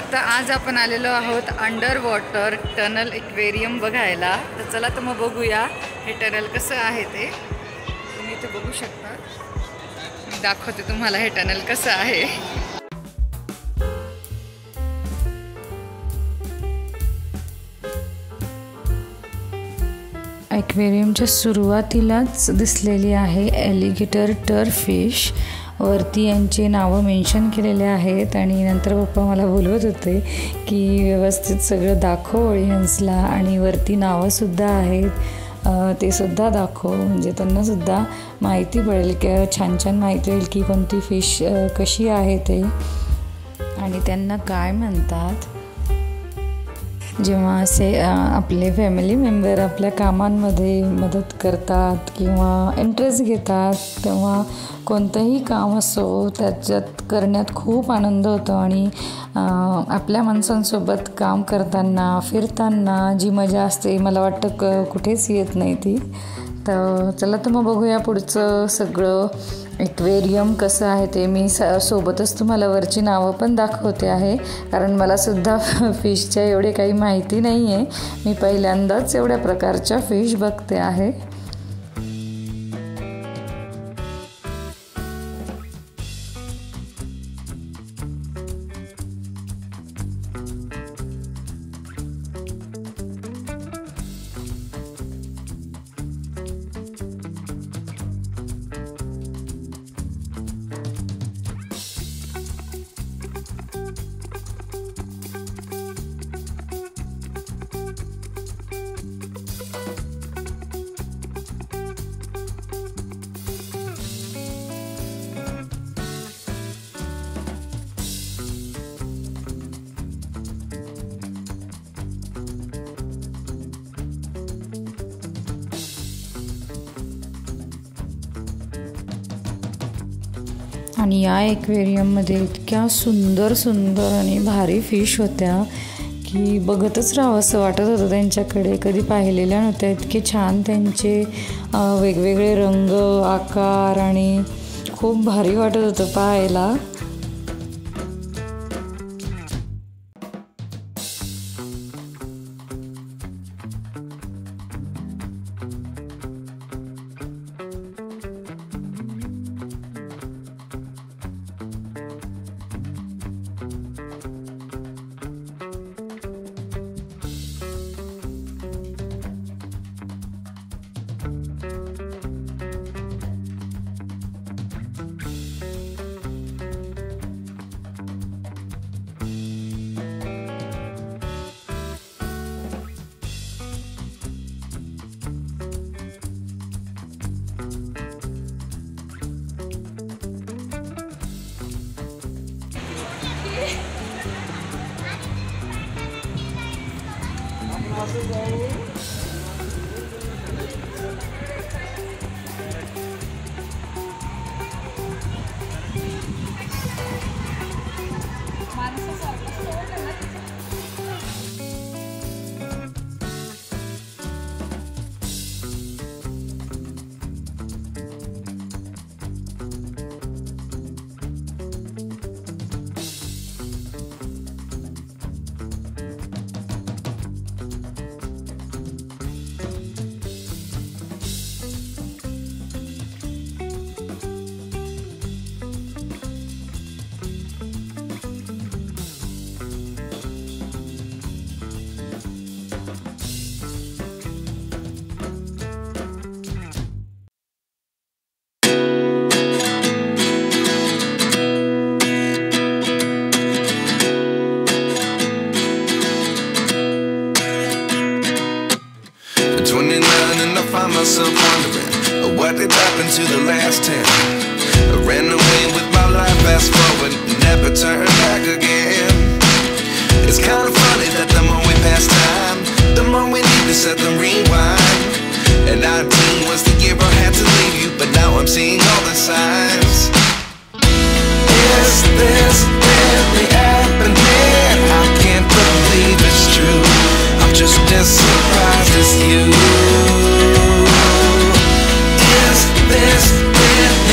आता आज आपण आलेलो आहोत अंडर वॉटर टनल एक्वेरियम बघायला। तर चला तर मग बघूया हे टनल कसं आहे ते। तुम्ही इथे बघू शकता, मी दाखवते तुम्हाला हे टनल कसं आहे। एक्वेरियमच्या सुरुवातीलाच दिसलेली आहे एलिगेटर टर्फिश। वरती यांचे नावं मेन्शन केलेले आहेत आणि नंतर पप्पा मला बोलवत होते की व्यवस्थित सगळं दाखव ऑडियन्सला, आणि वरती नावंसुद्धा आहेत ते सुद्धा दाखव, म्हणजे त्यांनासुद्धा माहिती पडेल की छान छान माहिती होईल की कोणती फिश कशी आहे ते आणि त्यांना काय म्हणतात। जेव्हा असे आपले फॅमिली मेंबर आपल्या कामांमध्ये मदत करतात किंवा इंटरेस्ट घेतात, तेव्हा कोणतंही काम असो त्याच्यात करण्यात खूप आनंद होतो आणि आपल्या माणसांसोबत काम करताना फिरताना जी मजा असते मला वाटतं कुठेच येत नाही ती। तर चला तर मग बघूया पुढचं सगळं एक्वेरियम कसं आहे ते। मी सोबतच तुम्हाला वरची नावं पण दाखवते आहे, कारण मला सुद्धा फिशच्या एवढे काही माहिती नाही आहे। मी पहिल्यांदाच एवढ्या प्रकारच्या फिश बघते आहे। आणि या एक्वेरियममध्ये इतक्या सुंदर सुंदर आणि भारी फिश होत्या की बघतच राहावं असं वाटत होतं त्यांच्याकडे। कधी पाहिलेल्या नव्हत्या इतके छान त्यांचे वेगवेगळे रंग आकार, आणि खूप भारी वाटत होतं पाहायला। Myself wondering what did happen to the last 10. I ran away with my life, fast forward, never turn back again. It's kind of funny that the more we pass time, the more we need to set the rewind. And 19 was the year I had to leave you, but now I'm seeing all the signs. Is this really happening? I can't believe it's true. I'm just as surprised as you. Is this really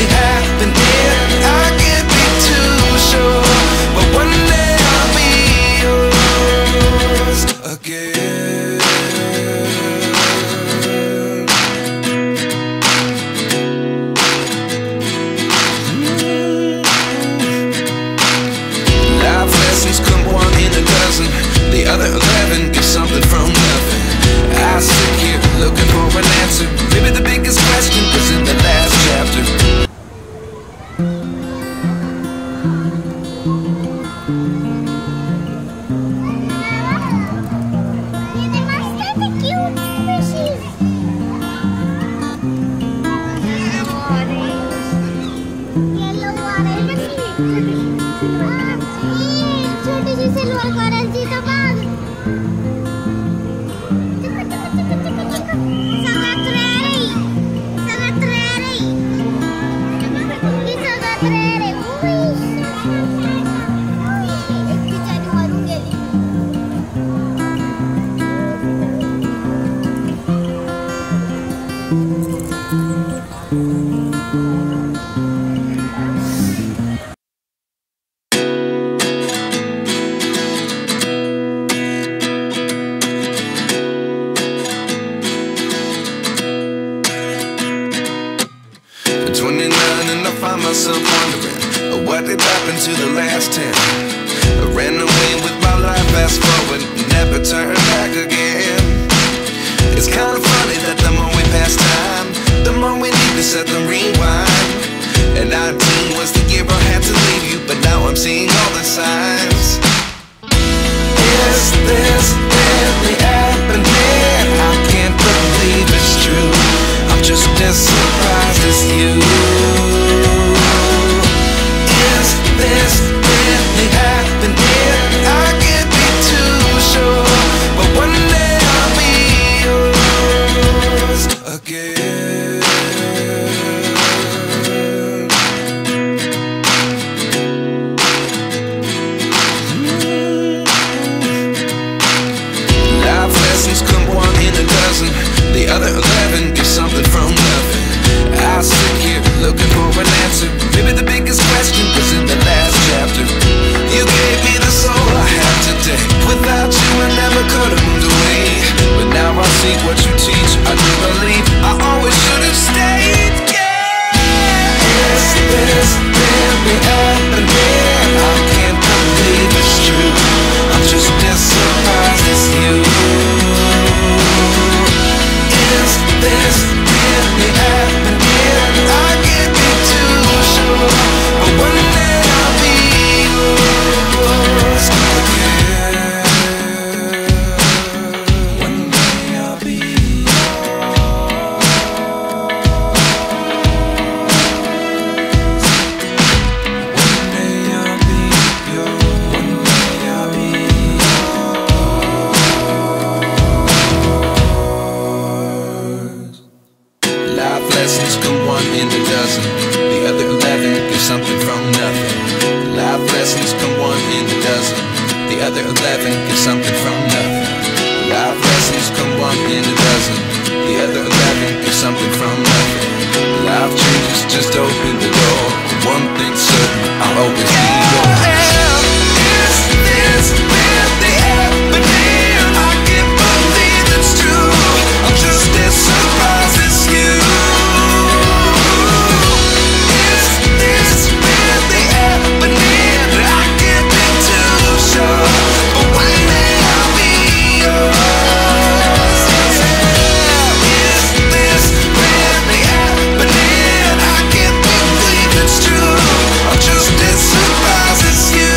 get something from nothing. Life lessons come one in a dozen. The other 11 get something from nothing. Life changes, just open the door. One thing's certain, I'll always be yours. Is this really happening? I can't believe it's true. I'm just as surprised as you. Is this really happening? I can't be too sure, but one day I'll be yours. Is this really happening? I can't believe it's true. I'm just as surprised as you.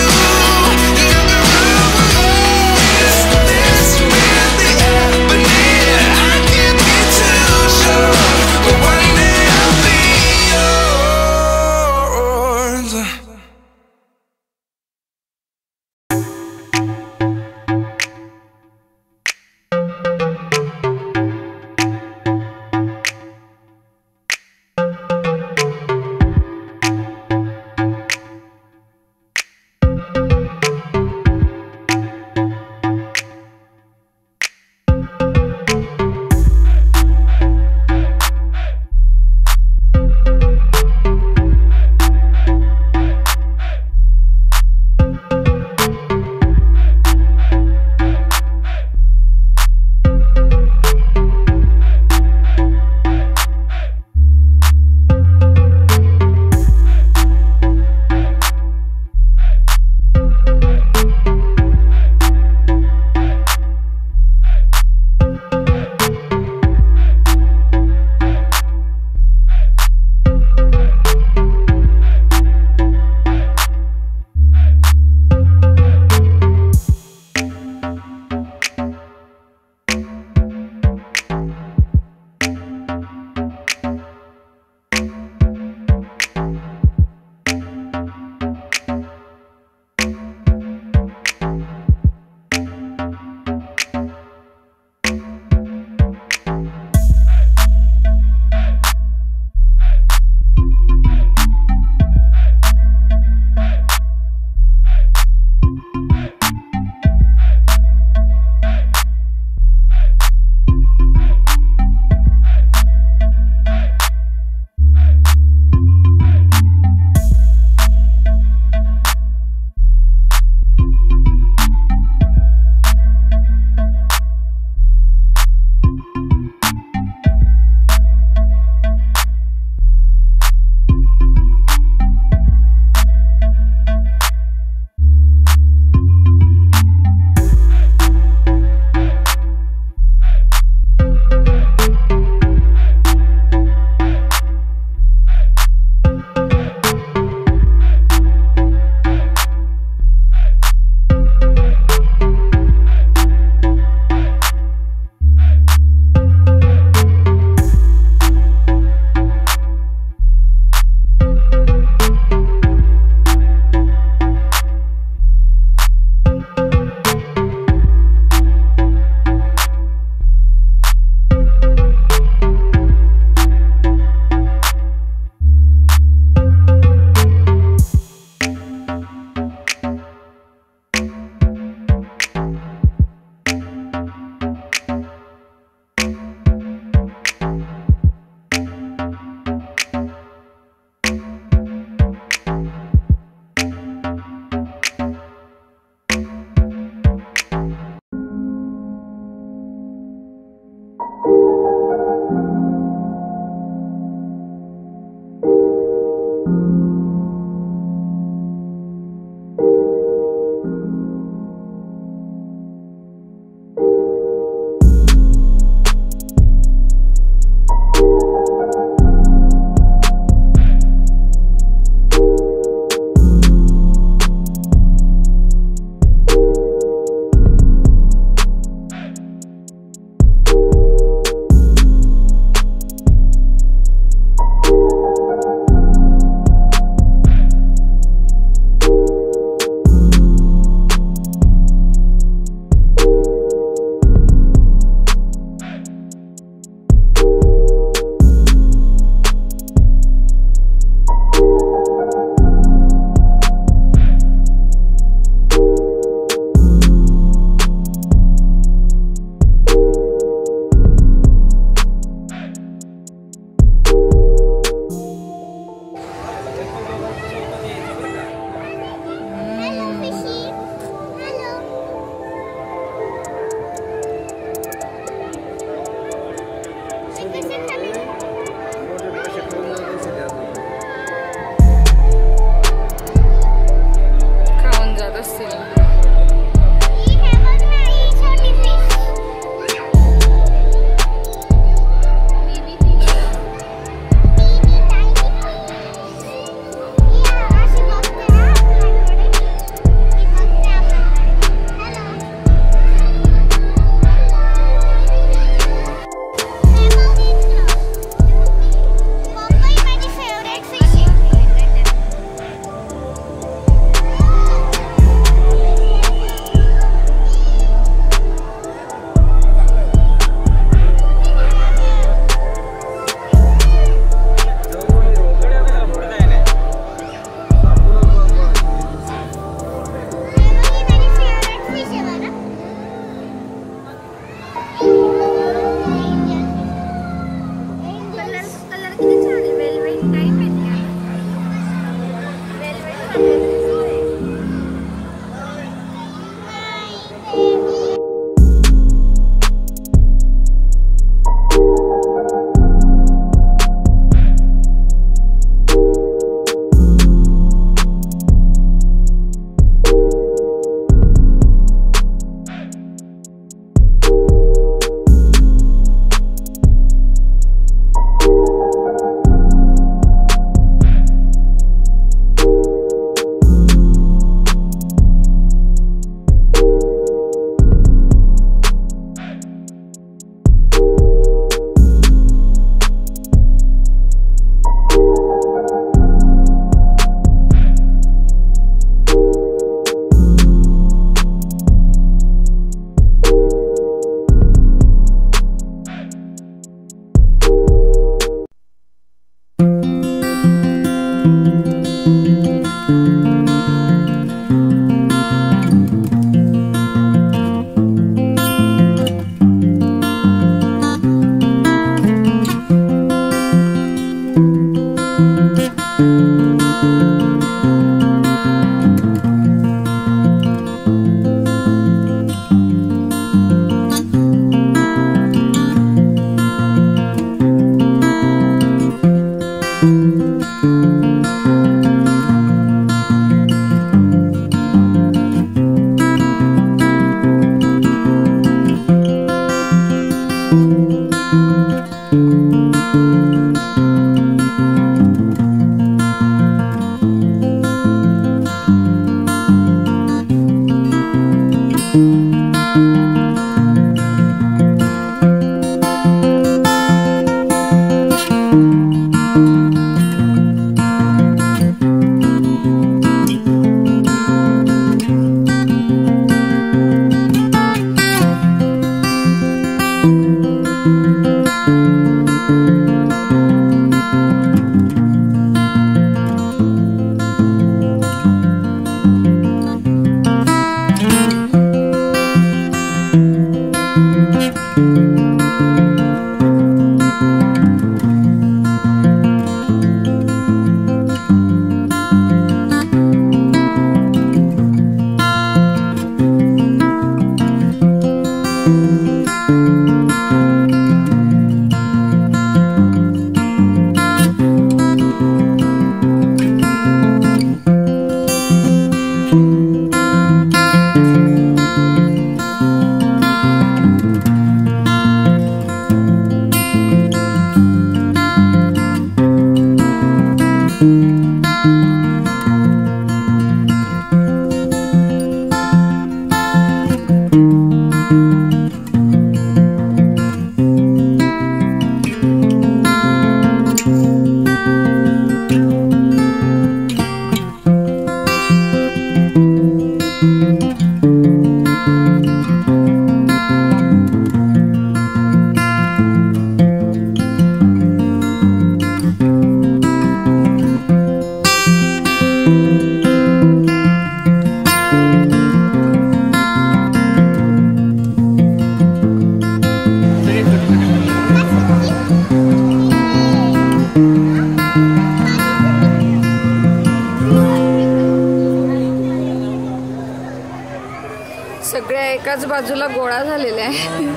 बाजूला गोळा झालेला आहे.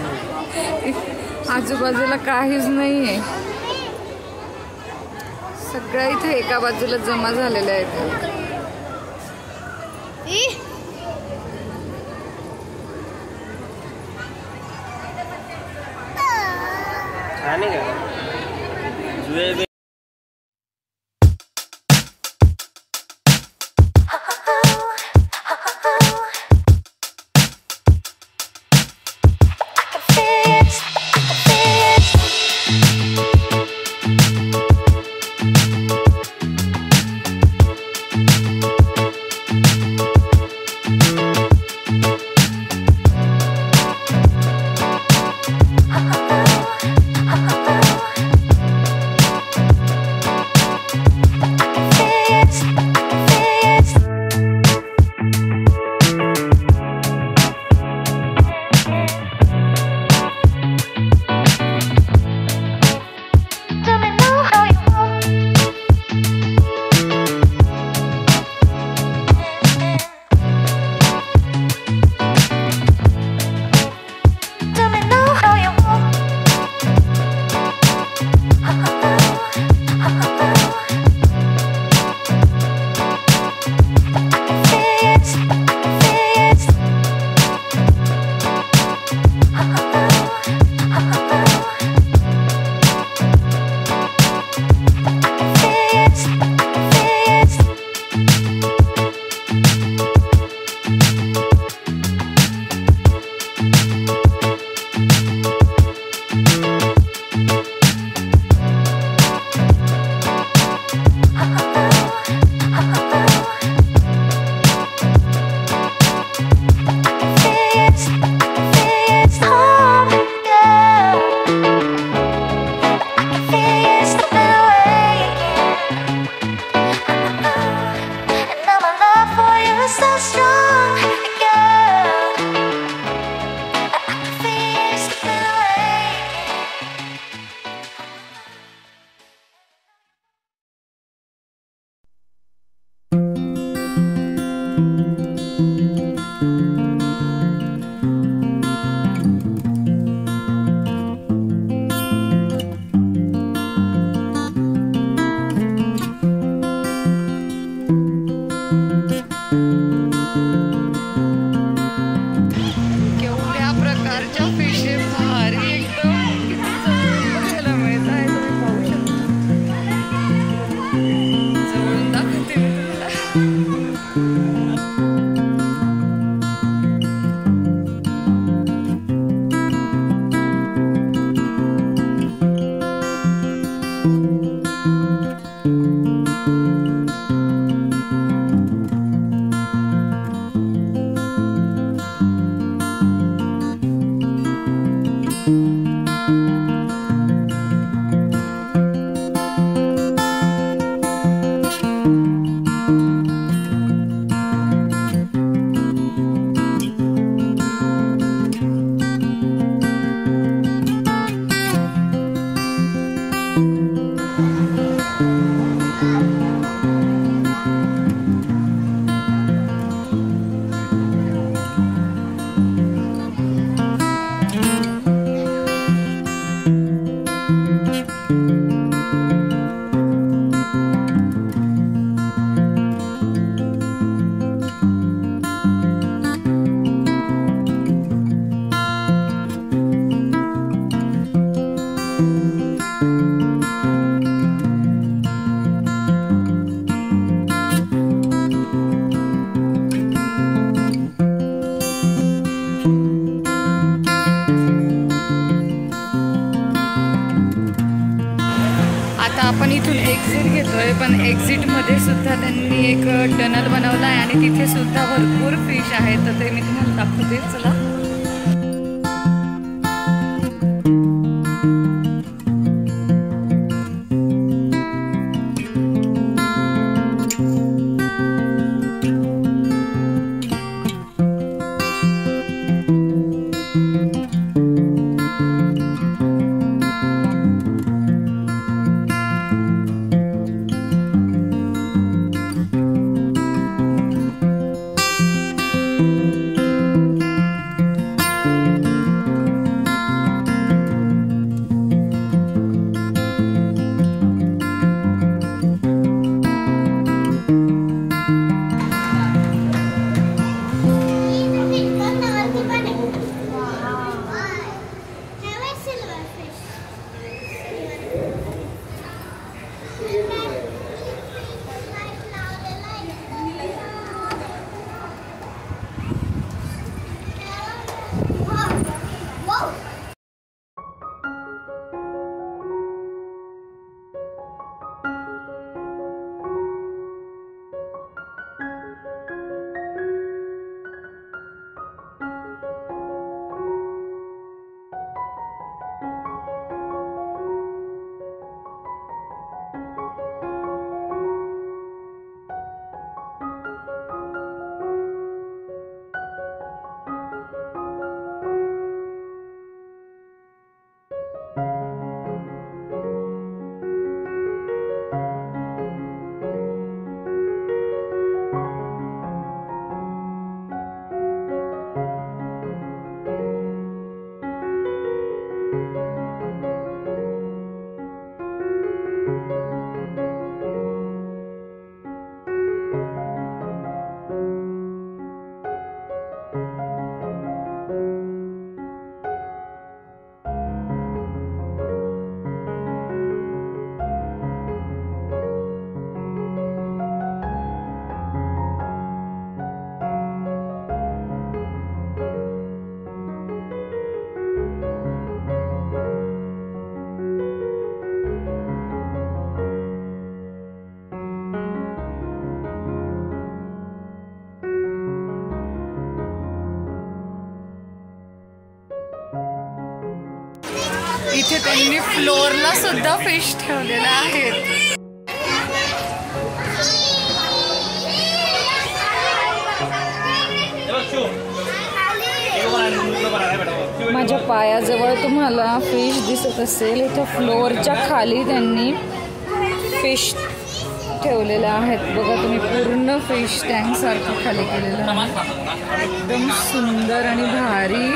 आजूबाजूला काहीच नाही आहे. सगळ्या इथे एका बाजूला जमा झालेल्या आहेत. आपण इथून एक्झिट घेतोय, पण एक्झिटमध्ये सुद्धा त्यांनी एक टनल बनवला आहे आणि तिथे सुद्धा भरपूर फिश आहेत. तर ते मी तुम्हाला दाखवते. चला. इथे त्यांनी फ्लोअरला सुद्धा फिश ठेवलेले आहेत. माझ्या पायाजवळ तुम्हाला फिश दिसत असेल. इथं फ्लोअरच्या खाली त्यांनी फिश ठेवलेले आहेत. बघा तुम्ही, पूर्ण फिश टँक सारखं खाली केलेलं आहे. एकदम सुंदर आणि भारी.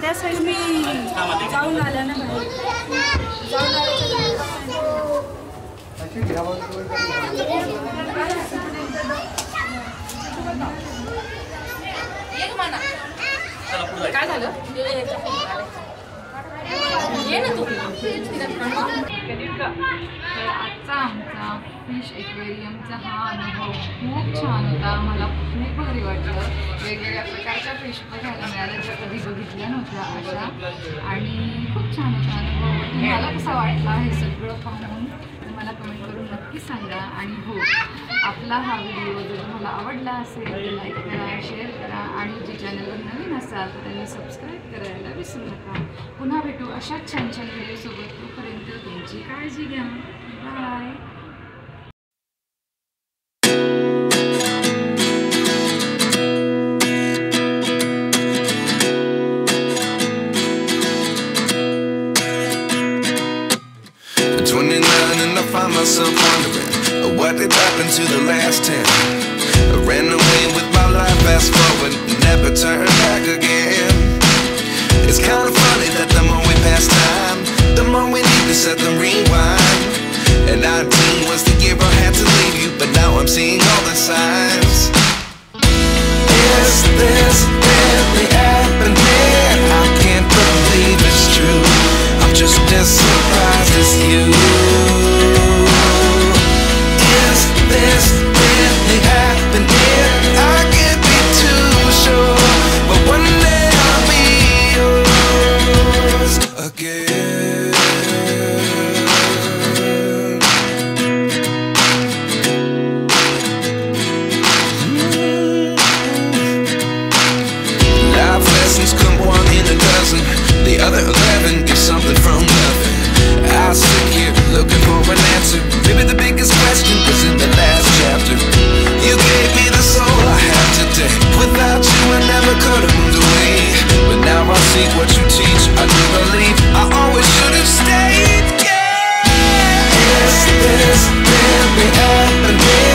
त्या साईड मी जाऊन आल्या ना जाऊन काय झालं ये ना तू. आजचा आमचा फिश एक्वेरियमचा हा अनुभव खूप छान होता. मला खूप भारी वाटलं. वेगवेगळ्या प्रकारच्या फिश बघायला मिळाल्या ज्या कधी बघितल्या नव्हत्या अशा. आणि खूप छान होता अनुभव. तुम्हाला कसा वाटला हे सगळं पाहून मला कमेंट करून नक्की सांगा. आणि हो, आपला हा व्हिडिओ जर तुम्हाला आवडला असेल तर लाईक करा, शेअर करा आणि जे चॅनलवर नवीन असाल तर त्यांनी सबस्क्राईब करायला विसरू नका. पुन्हा भेटू अशाच छान छान व्हिडिओसोबत. तोपर्यंत तुमची काळजी घ्या. Bye. Myself wondering what did happen to the last 10. I ran away with my life, fast forward, never turn back again. It's kind of funny that the more we pass time, the more we need to set the rewind. And 19 was the year I had to leave you, but now I'm seeing all the signs. Is this really happening? I can't believe it's true. I'm just as surprised as you. This really happening? I can't be too sure, but one day I'll be yours again. Life lessons come one in a dozen. The other 11 get something from nothing. I sit here looking for an answer. Maybe the biggest question was in the last chapter. You gave me the soul I have today. Without you I never could have moved away. But now I see what you teach. I do believe I always should have stayed. Yeah. Is this really happening?